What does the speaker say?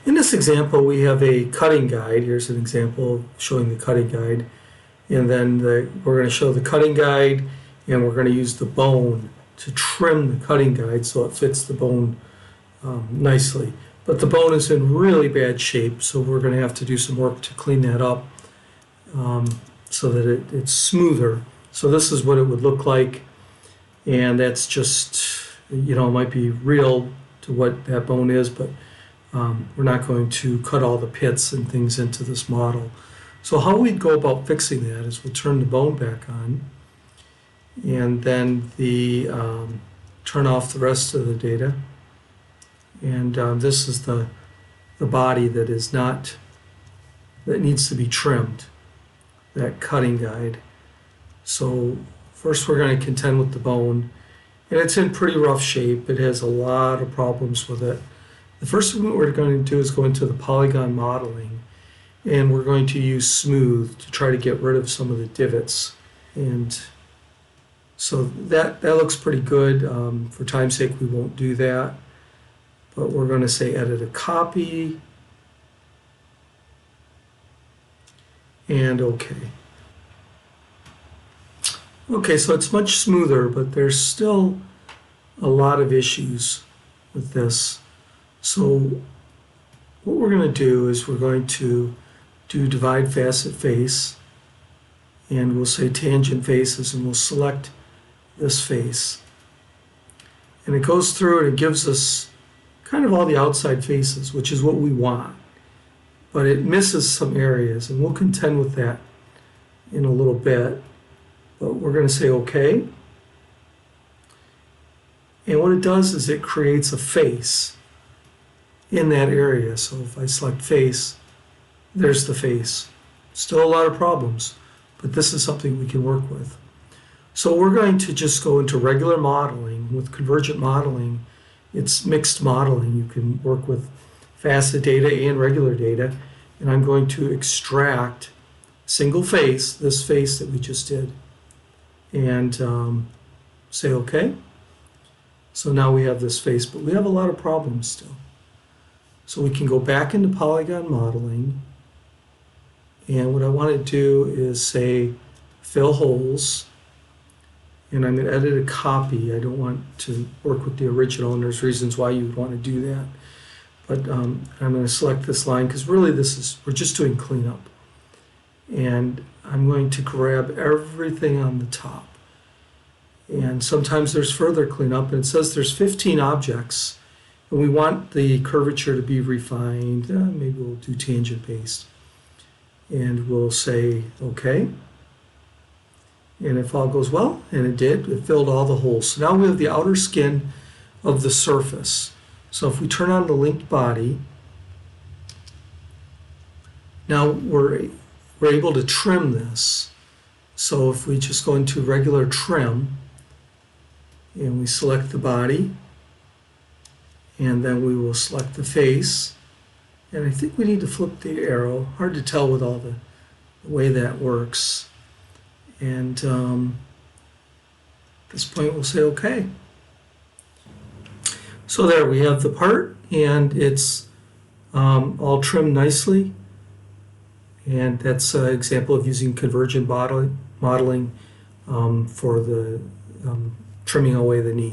In this example, we have a cutting guide. Here's an example showing the cutting guide. And then we're going to show the cutting guide, and we're going to use the bone to trim the cutting guide so it fits the bone nicely. But the bone is in really bad shape, so we're going to have to do some work to clean that up so that it's smoother. So this is what it would look like, and that's just, it might be real to what that bone is, but we're not going to cut all the pits and things into this model. So how we'd go about fixing that is we'll turn the bone back on, and then turn off the rest of the data. And this is the body that needs to be trimmed, that cutting guide. So first we're going to contend with the bone, and it's in pretty rough shape. It has a lot of problems with it. The first thing we're going to do is go into the polygon modeling, and we're going to use smooth to try to get rid of some of the divots. And so that looks pretty good. For time's sake, we won't do that, but we're going to say edit a copy, and OK. Okay, so it's much smoother, but there's still a lot of issues with this. So what we're going to do is we're going to do divide facet face, and we'll say tangent faces, and we'll select this face. And it goes through and it gives us kind of all the outside faces, which is what we want. But it misses some areas, and we'll contend with that in a little bit. But we're going to say OK. And what it does is it creates a face in that area. So if I select face, there's the face. Still a lot of problems, but this is something we can work with. So we're going to just go into regular modeling. With convergent modeling, it's mixed modeling. You can work with facet data and regular data. And I'm going to extract single face, this face that we just did, and say OK. So now we have this face, but we have a lot of problems still. So we can go back into polygon modeling, and what I want to do is say fill holes, and I'm going to edit a copy. I don't want to work with the original, and there's reasons why you would want to do that. But I'm going to select this line because really we're just doing cleanup. And I'm going to grab everything on the top. And sometimes there's further cleanup, and it says there's 15 objects, and we want the curvature to be refined. Maybe we'll do tangent based. And we'll say OK. And if all goes well, and it did, it filled all the holes. So now we have the outer skin of the surface. So if we turn on the linked body, now we're able to trim this. So if we just go into regular trim, and we select the body, and then we will select the face, and I think we need to flip the arrow. Hard to tell with all the way that works. And at this point we'll say OK. So there we have the part, and it's all trimmed nicely. And that's an example of using convergent modeling for the trimming away the knee.